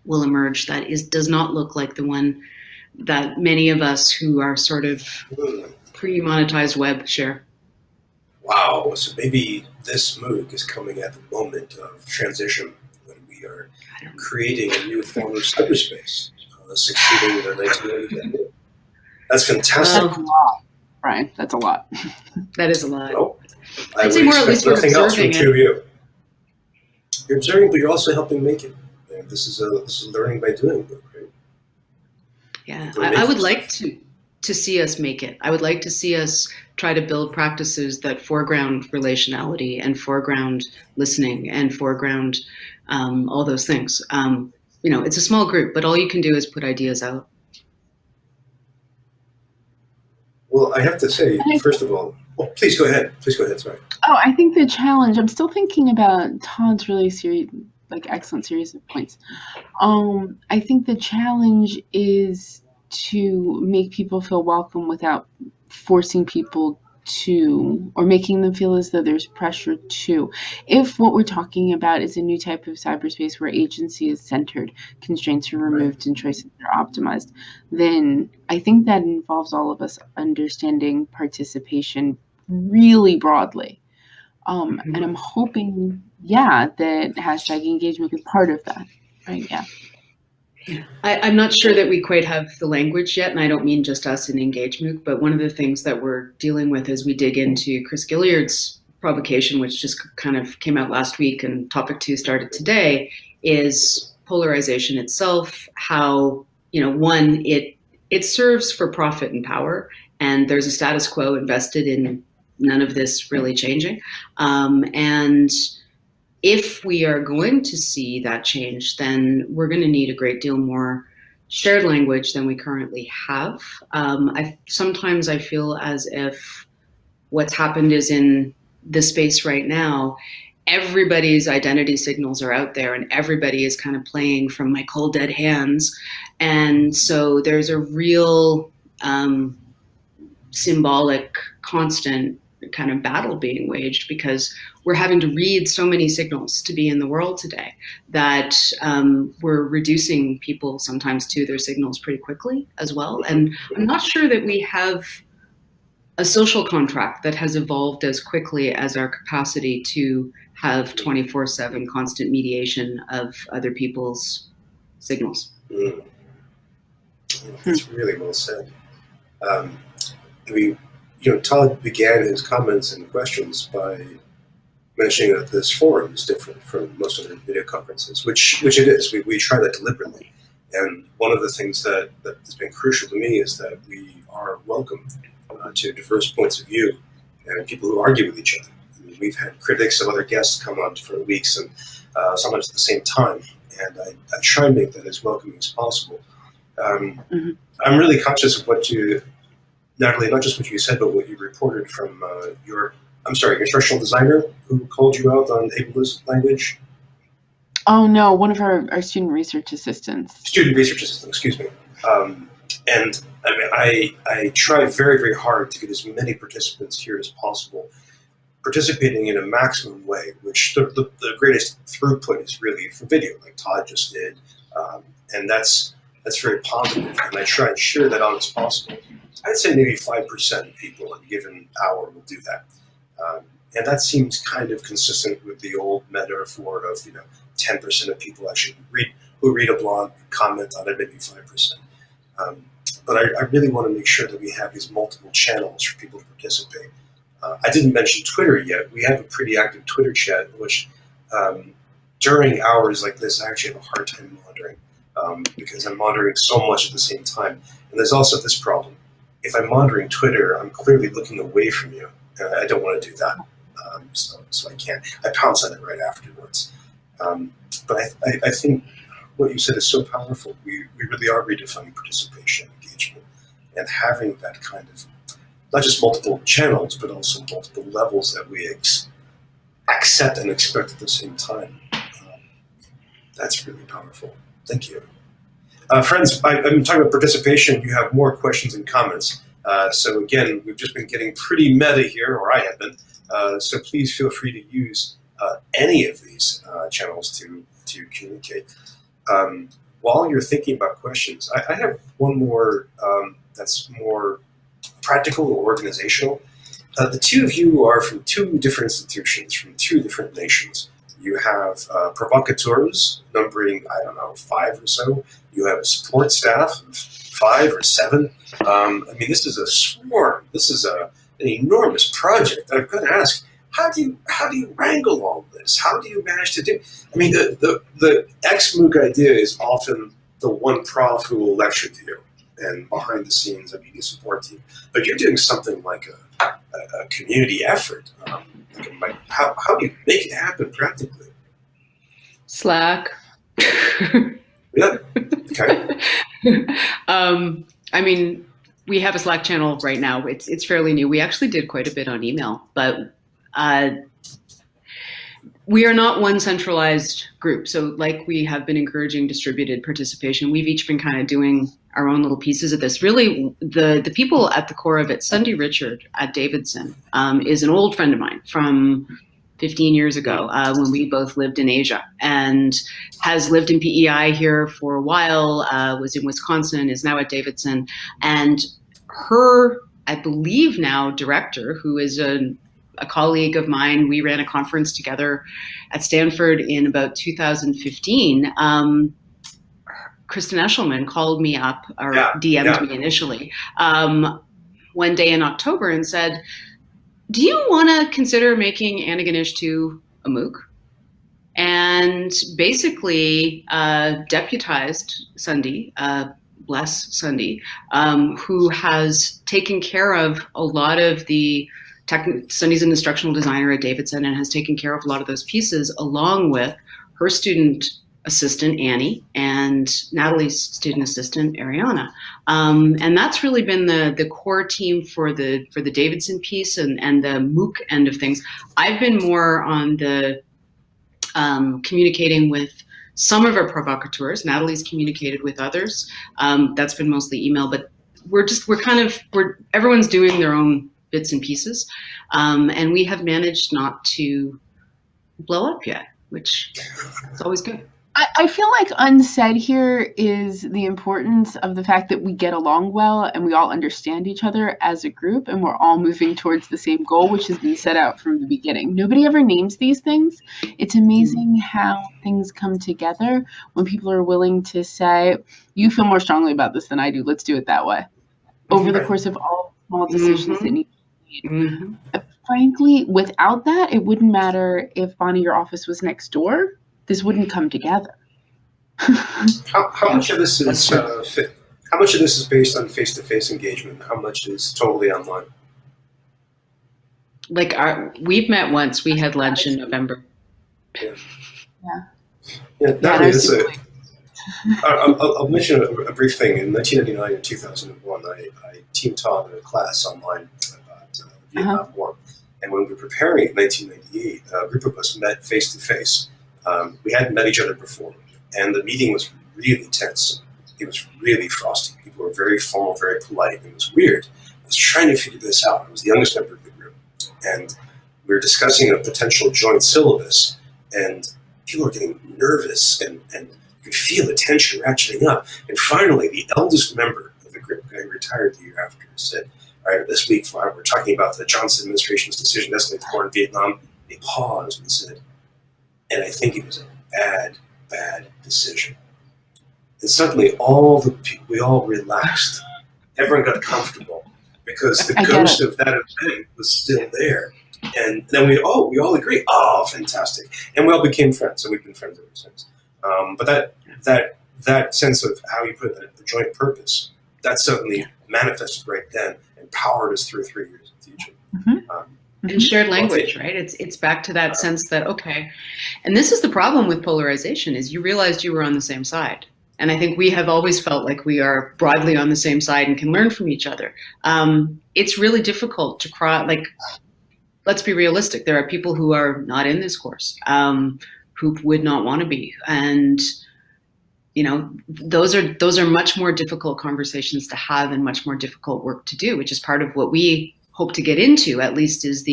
will emerge that does not look like the one that many of us who are sort of pre-monetized web share. Wow. So maybe this MOOC is coming at the moment of transition, when we are creating a new form of cyberspace, succeeding the 1980s. That's fantastic. That's a lot, Brian. That's a lot. That is a lot. Well, I I'd would say more at expect least we're nothing else from observing two of it. you. You're observing, but you're also helping make it. And this is learning by doing work, right? Yeah, I would like to see us make it. I would like to see us try to build practices that foreground relationality and foreground listening and foreground all those things. It's a small group, but all you can do is put ideas out. Well, I have to say, first of all, well, please go ahead. Sorry. Oh, I think the challenge, I'm still thinking about Todd's really excellent series of points. I think the challenge is to make people feel welcome without forcing people to, or making them feel as though there's pressure to. If what we're talking about is a new type of cyberspace where agency is centered, constraints are removed, and choices are optimized, then I think that involves all of us understanding participation really broadly. And I'm hoping, that hashtag engagement is part of that, right? Yeah. I'm not sure that we quite have the language yet, and I don't mean just us in engagement, but one of the things that we're dealing with as we dig into Chris Gilliard's provocation, which just kind of came out last week and topic 2 started today, is polarization itself, how, one, it serves for profit and power, and there's a status quo invested in none of this really changing. And if we are going to see that change, then we're going to need a great deal more shared language than we currently have. Sometimes I feel as if what's happened is in the space right now, everybody's identity signals are out there and everybody is kind of playing from my cold dead hands. And so there's a real symbolic, constant kind of battle being waged because we're having to read so many signals to be in the world today that we're reducing people sometimes to their signals pretty quickly as well. And I'm not sure that we have a social contract that has evolved as quickly as our capacity to have 24/7 constant mediation of other people's signals. That's really well said. Todd began his comments and questions by mentioning that this forum is different from most other video conferences, which it is. We try that deliberately. And one of the things that has been crucial to me is that we are welcome to diverse points of view and people who argue with each other. We've had critics of other guests come on for weeks and sometimes at the same time. And I try and make that as welcoming as possible. I'm really conscious of what you, Natalie, not just what you said, but what you reported from your instructional designer who called you out on ableist language? Oh, no, one of our student research assistants. Excuse me. And I try very, very hard to get as many participants here as possible, participating in a maximum way, which the greatest throughput is really for video, like Todd just did. And that's very positive, and I try and share that out as possible. I'd say maybe 5% of people in a given hour will do that. And that seems kind of consistent with the old metaphor of 10% of people actually read a blog, comment on it, maybe 5%. But I really want to make sure that we have these multiple channels for people to participate. I didn't mention Twitter yet. We have a pretty active Twitter chat, which during hours like this, I actually have a hard time monitoring because I'm monitoring so much at the same time. And there's also this problem. If I'm monitoring Twitter, I'm clearly looking away from you. And I don't want to do that. So I can't. I pounce on it right afterwards. But I think what you said is so powerful. We really are redefining participation, engagement, and having that kind of, not just multiple channels, but also multiple levels that we accept and expect at the same time. That's really powerful. Thank you. Friends, I'm talking about participation. You have more questions and comments. So again, we've just been getting pretty meta here, or I have been. So please feel free to use any of these channels to communicate. While you're thinking about questions, I have one more that's more practical or organizational. The two of you are from two different institutions, from two different nations. You have provocateurs numbering, 5 or so. You have a support staff of 5 or 7. I mean, this is a swarm. This is an enormous project. I've got to ask, how do you wrangle all this? How do you manage to do? I mean, the ex-MOOC idea is often the one prof who will lecture to you, and behind the scenes a media support team. But you're doing something like a community effort. How do you make it happen practically? Slack. Yeah. Okay. I mean, we have a Slack channel right now. It's fairly new. We actually did quite a bit on email, but we are not one centralized group. So like we have been encouraging distributed participation, we've each been kind of doing our own little pieces of this. Really, the people at the core of it, Sunday Richard at Davidson, is an old friend of mine from 15 years ago when we both lived in Asia, and has lived in PEI here for a while, was in Wisconsin, is now at Davidson. And her, I believe now, director, who is a colleague of mine, we ran a conference together at Stanford in about 2015. Kristen Eshelman called me up, or DM'd me initially, one day in October and said, do you want to consider making Antigonish 2 a MOOC? And basically deputized Sunday, bless Sunday, who has taken care of a lot of the Sunday's an instructional designer at Davidson and has taken care of a lot of those pieces, along with her student assistant, Annie, and Natalie's student assistant, Ariana. And that's really been the core team for the Davidson piece and the MOOC end of things. I've been more on the communicating with some of our provocateurs. Natalie's communicated with others. That's been mostly email, but everyone's doing their own bits and pieces. And we have managed not to blow up yet, which is always good. I feel like unsaid here is the importance of the fact that we get along well and we all understand each other as a group, and we're all moving towards the same goal, which has been set out from the beginning. Nobody ever names these things. It's amazing how things come together when people are willing to say, you feel more strongly about this than I do, let's do it that way, over the course of all small decisions that need to be made. Frankly, without that, it wouldn't matter if, Bonnie, your office was next door. This wouldn't come together. How much of this is how much of this is based on face-to-face engagement? How much is totally online? Like we've met once. We had lunch in November. I'll mention a brief thing. In 1999 and 2001, I team taught a class online about the Vietnam War. And when we were preparing in 1998, a group of us met face-to-face. We hadn't met each other before, and the meeting was really tense. It was really frosty. People were very formal, very polite. It was weird. I was trying to figure this out. I was the youngest member of the group, and we were discussing a potential joint syllabus, and people were getting nervous, and you could feel the tension ratcheting up. And finally, the eldest member of the group, who retired the year after, said, all right, this week we're talking about the Johnson administration's decision to escalate the war in Vietnam. They paused and said, and I think it was a bad decision. And suddenly we all relaxed. Everyone got comfortable because the ghost of that event was still there. And then we all agree, oh, fantastic. And we all became friends, and we've been friends ever since. But that sense of how you put it, the joint purpose, that certainly manifested right then and powered us through 3 years of teaching. And shared language, right? It's back to that sense that, okay, and this is the problem with polarization, is you realized you were on the same side. And I think we have always felt like we are broadly on the same side and can learn from each other. It's really difficult to let's be realistic. There are people who are not in this course, who would not want to be. And, those are much more difficult conversations to have and much more difficult work to do, which is part of what we hope to get into, at least, is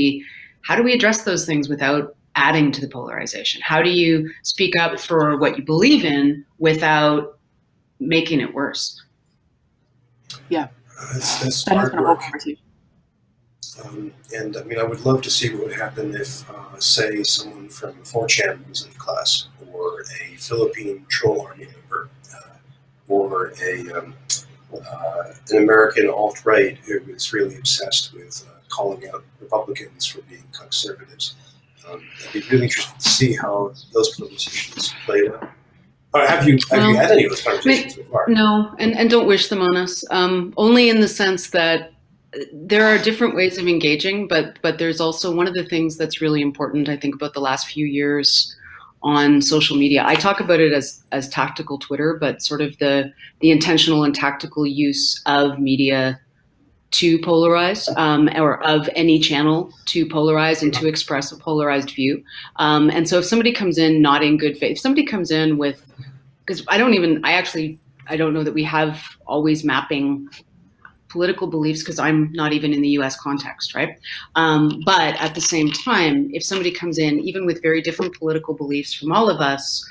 how do we address those things without adding to the polarization? How do you speak up for what you believe in without making it worse? Yeah, that's hard work. And I mean, I would love to see what would happen if, say, someone from 4chan was in the class, or a Philippine troll army member, or an American alt-right who is really obsessed with calling out Republicans for being conservatives. I'd be really interested to see how those conversations played out. Have you had any of those conversations so far? No, and don't wish them on us. Only in the sense that there are different ways of engaging, but there's also one of the things that's really important, I think, about the last few years on social media. I talk about it as tactical Twitter, but sort of the intentional and tactical use of media to polarize, or of any channel to polarize and to express a polarized view. And so if somebody comes in not in good faith, if somebody comes in with, because I don't know that we have always mapping political beliefs, because I'm not even in the US context, right? But at the same time, if somebody comes in, even with very different political beliefs from all of us,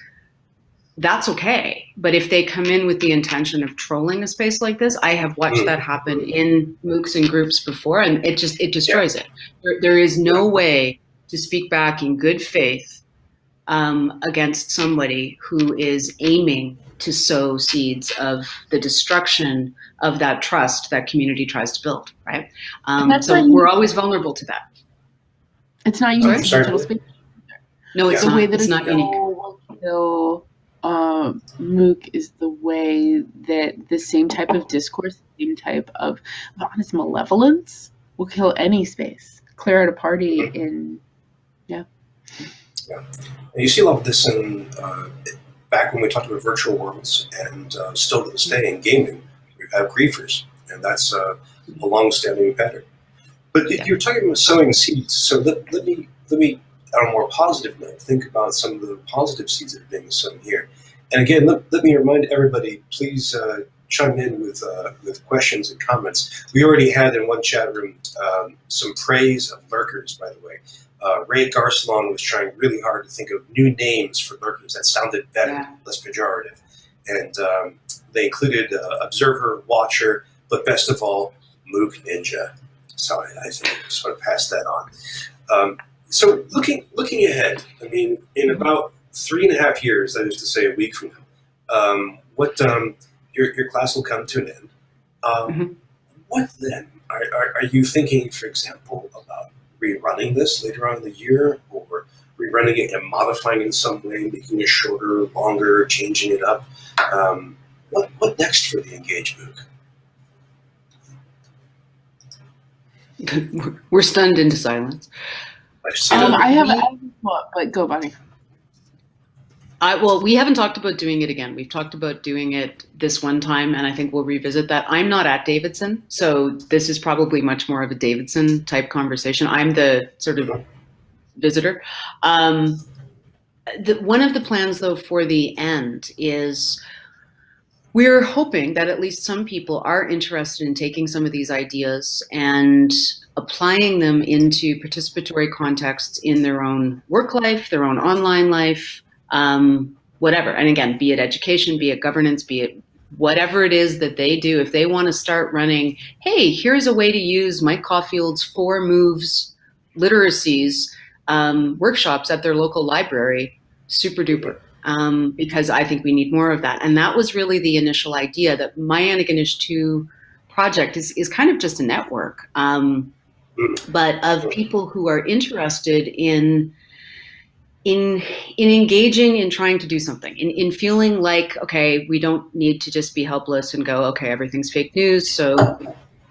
that's okay. But if they come in with the intention of trolling a space like this, I have watched that happen in MOOCs and groups before, and it destroys it. There is no way to speak back in good faith against somebody who is aiming to sow seeds of the destruction of that trust that community tries to build, right? So we're always vulnerable to that. It's not unique to digital space. No, it's the not. way that it's not unique. MOOC is the way that the same type of discourse, the same type of honest malevolence will kill any space, clear out a party in, Yeah. And you see a lot of this in back when we talked about virtual worlds, and still to this day in gaming, we have griefers, and that's a long-standing pattern. But you're talking about sowing seeds, so let me on a more positive note think about some of the positive seeds that are being sown here. And again, let me remind everybody, please chime in with questions and comments. We already had in one chat room some praise of lurkers, by the way. Ray Garcelon was trying really hard to think of new names for lurkers that sounded better, less pejorative. And they included observer, watcher, but best of all, MOOC ninja. So I think I just want to pass that on. So looking ahead, I mean, in about 3.5 years, that is to say a week from now, your class will come to an end. What then? Are you thinking, for example, about rerunning this later on in the year, or rerunning it and modifying it in some way, making it shorter, longer, changing it up? What next for the Engage MOOC? We're stunned into silence. I have a thought, but go, Bonnie. Well, we haven't talked about doing it again. We've talked about doing it this one time, and I think we'll revisit that. I'm not at Davidson, so this is probably much more of a Davidson type conversation. I'm the sort of visitor. One of the plans, though, for the end is we're hoping that at least some people are interested in taking some of these ideas and applying them into participatory contexts in their own work life, their own online life, whatever. And again, be it education, be it governance, be it whatever it is that they do. If they want to start running, hey, here's a way to use Mike Caulfield's 4 Moves literacies workshops at their local library, super duper. Because I think we need more of that. And that was really the initial idea, that my Antigonish 2 project is kind of just a network, but of people who are interested in engaging in trying to do something, in feeling like, okay, we don't need to just be helpless and go, okay, everything's fake news, so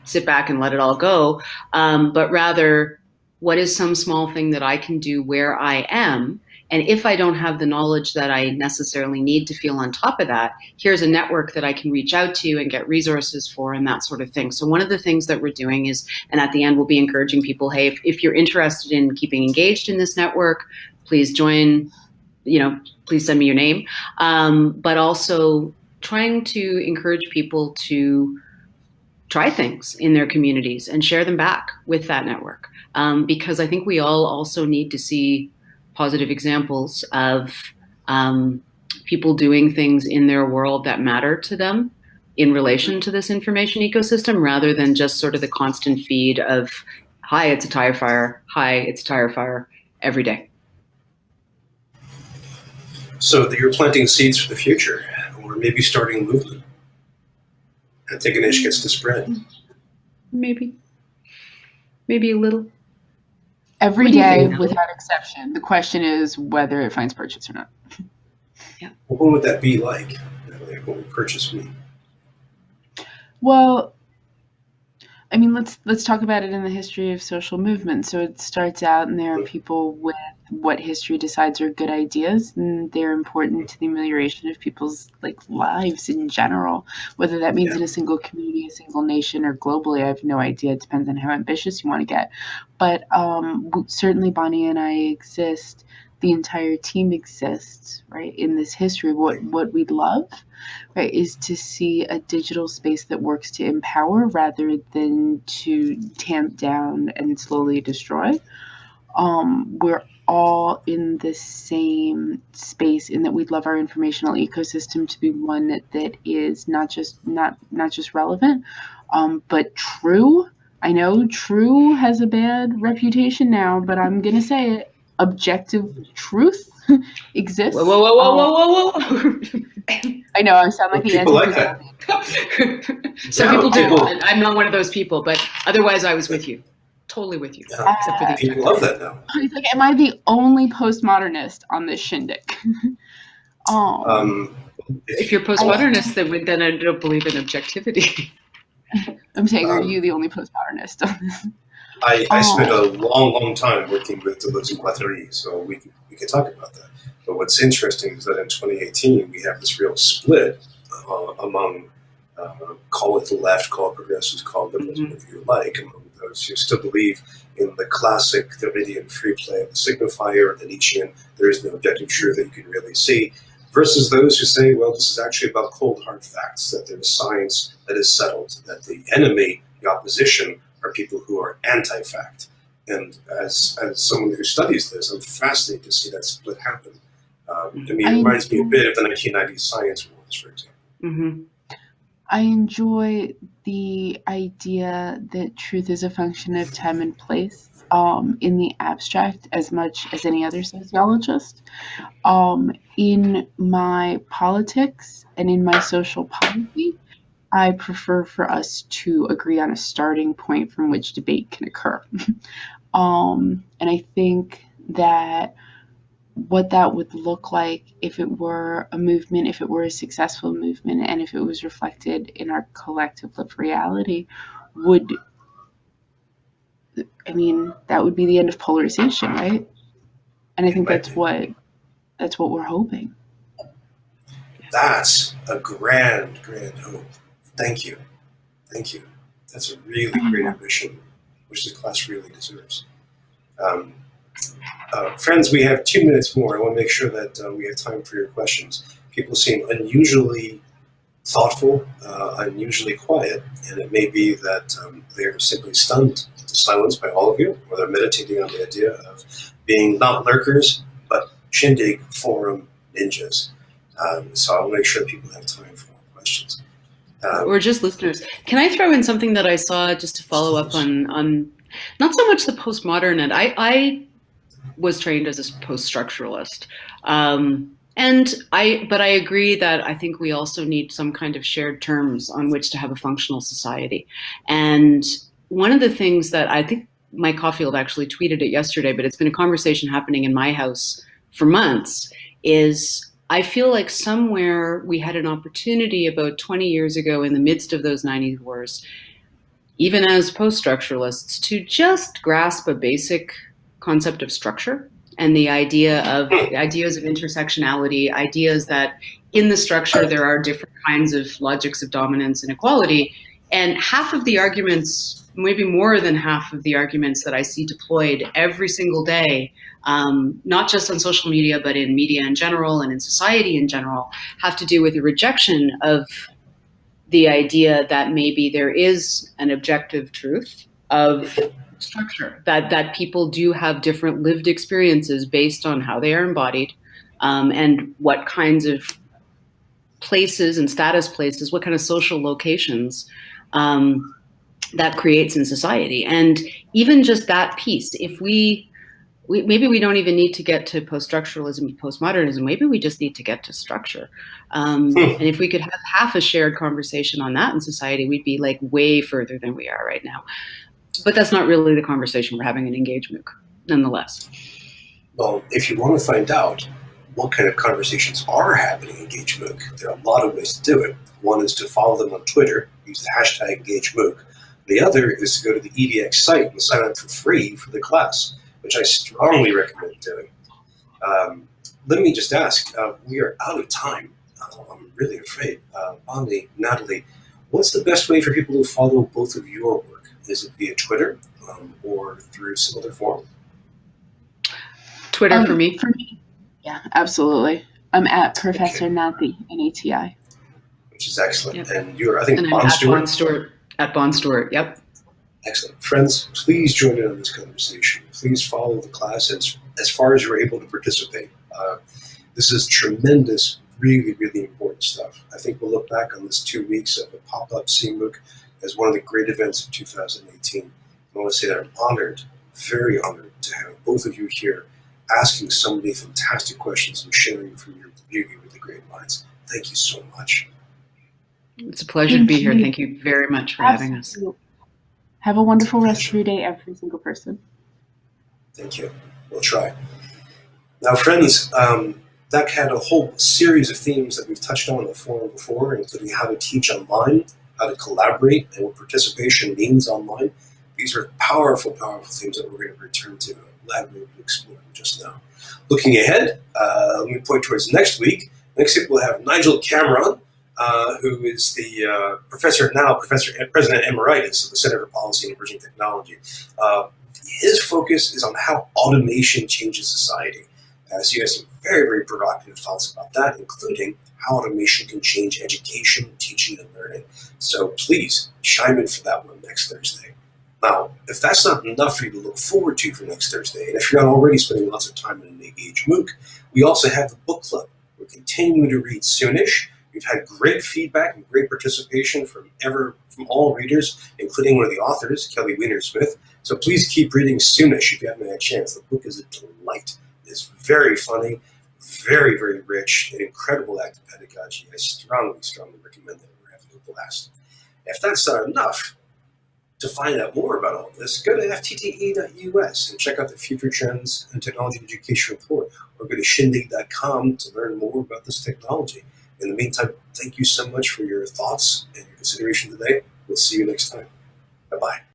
sit back and let it all go, but rather, what is some small thing that I can do where I am? And if I don't have the knowledge that I necessarily need to feel on top of that, here's a network that I can reach out to and get resources for and that sort of thing. So one of the things that we're doing is, and at the end we'll be encouraging people, hey, if you're interested in keeping engaged in this network, please join, please send me your name. But also trying to encourage people to try things in their communities and share them back with that network. Because I think we all also need to see positive examples of people doing things in their world that matter to them in relation to this information ecosystem, rather than just sort of the constant feed of, hi, it's a tire fire, hi, it's a tire fire, every day. So you're planting seeds for the future, or maybe starting a movement. I think an itch gets to spread. Maybe a little. Every What do you day, think? without exception. The question is whether it finds purchase or not. Well, what would that be like? What would purchase mean? Well, I mean, let's talk about it in the history of social movements. So it starts out, and there are people with what history decides are good ideas, and they're important to the amelioration of people's lives in general. Whether that means in a single community, a single nation, or globally, I have no idea. It depends on how ambitious you want to get. But certainly, Bonnie and I exist. The entire team exists, right? In this history, what we'd love, right, is to see a digital space that works to empower rather than to tamp down and slowly destroy. We're all in the same space in that we'd love our informational ecosystem to be one that is not just relevant, but true. I know true has a bad reputation now, but I'm gonna say it. Objective truth exists. Whoa. I know I sound like the people like that. Some people do. I'm not one of those people, but otherwise I was with you. Totally with you. Yeah. Except for the people love that now. He's like, am I the only postmodernist on this shindig? If you're postmodernist, then I don't believe in objectivity. I'm saying, are you the only postmodernist on this? I spent a long time working with Deleuze and Guattari, so we can talk about that. But what's interesting is that in 2018, we have this real split among, call it the left, call it progressives, call it liberals, whatever you like, among those who still believe in the classic Theridian free play, the signifier, the Nietzschean, there is no objective truth that you can really see, versus those who say, well, this is actually about cold hard facts, that there's science that is settled, that the enemy, the opposition, are people who are anti-fact. And as someone who studies this, I'm fascinated to see that split happen. It reminds me a bit of the 1990s science wars, for example. Mm-hmm. I enjoy the idea that truth is a function of time and place in the abstract as much as any other sociologist. In my politics and in my social policy, I prefer for us to agree on a starting point from which debate can occur. And I think that what that would look like if it were a movement, if it were a successful movement, and if it was reflected in our collective lived reality, that would be the end of polarization, right? And I think that's what we're hoping. That's a grand hope. Thank you. That's a really great ambition, which the class really deserves. Friends, we have 2 minutes more. I want to make sure that we have time for your questions. People seem unusually thoughtful, unusually quiet, and it may be that they're simply stunned into silence by all of you, or they're meditating on the idea of being not lurkers, but shindig forum ninjas. So I'll make sure people have time for more questions. Or just listeners. Can I throw in something that I saw just to follow up on not so much the postmodern end. I was trained as a post-structuralist. But I agree that I think we also need some kind of shared terms on which to have a functional society. And one of the things that I think Mike Caulfield actually tweeted it yesterday, but it's been a conversation happening in my house for months, is I feel like somewhere we had an opportunity about 20 years ago in the midst of those 90s wars, even as post-structuralists, to just grasp a basic concept of structure and the ideas of intersectionality, ideas that in the structure there are different kinds of logics of dominance and equality. And half of the arguments, maybe more than half of the arguments that I see deployed every single day, not just on social media, but in media in general and in society in general, have to do with the rejection of the idea that maybe there is an objective truth of structure, that people do have different lived experiences based on how they are embodied, and what kinds of places and status places, what kind of social locations that creates in society. And even just that piece, if we maybe we don't even need to get to post-structuralism and postmodernism. Maybe we just need to get to structure. And if we could have half a shared conversation on that in society, we'd be like way further than we are right now. But that's not really the conversation we're having in Engage MOOC, nonetheless. Well, if you want to find out what kind of conversations are happening in Engage MOOC, there are a lot of ways to do it. One is to follow them on Twitter, use the hashtag Engage MOOC. The other is to go to the EDX site and sign up for free for the class, which I strongly recommend doing. Let me just ask, we are out of time. I'm really afraid. Bonnie, Natalie, what's the best way for people to follow both of your work? Is it via Twitter or through some other form? Twitter for me. For me, yeah, absolutely. I'm at Professor Natalie, Nati. Which is excellent. Yep. And you're, I think, and Bon I'm Stewart. At Bon Stewart. At Bon Stewart, yep. Excellent. Friends, please join in on this conversation. Please follow the class as far as you're able to participate. This is tremendous, really, really important stuff. I think we'll look back on this 2 weeks of a pop-up CMOOC as one of the great events of 2018. I want to say that I'm honored, very honored, to have both of you here asking so many fantastic questions and sharing from your beauty with the great minds. Thank you so much. It's a pleasure to be here. Thank you very much for having us. Have a wonderful rest of your day, every single person. Thank you. We'll try. Now, friends, that had a whole series of themes that we've touched on in the forum before, including how to teach online, how to collaborate, and what participation means online. These are powerful, powerful themes that we're going to return to and elaborate and explore just now. Looking ahead, let me point towards next week. Next week, we'll have Nigel Cameron, who is the President Emeritus of the Center for Policy and Emerging Technology. His focus is on how automation changes society. So he has some very, very provocative thoughts about that, including how automation can change education, teaching, and learning. So please chime in for that one next Thursday. Now, if that's not enough for you to look forward to for next Thursday, and if you're not already spending lots of time in an Engage MOOC, we also have the book club. We're continuing to read Soonish. We've had great feedback and great participation from all readers, including one of the authors, Kelly Wiener-Smith. So please keep reading Soonish if you haven't had a chance. The book is a delight. It's very funny, very, very rich, an incredible act of pedagogy. I strongly, strongly recommend that. We're having a blast. If that's not enough, to find out more about all this, go to ftte.us and check out the Future Trends and Technology Education Report, or go to shindig.com to learn more about this technology. In the meantime, thank you so much for your thoughts and your consideration today. We'll see you next time. Bye-bye.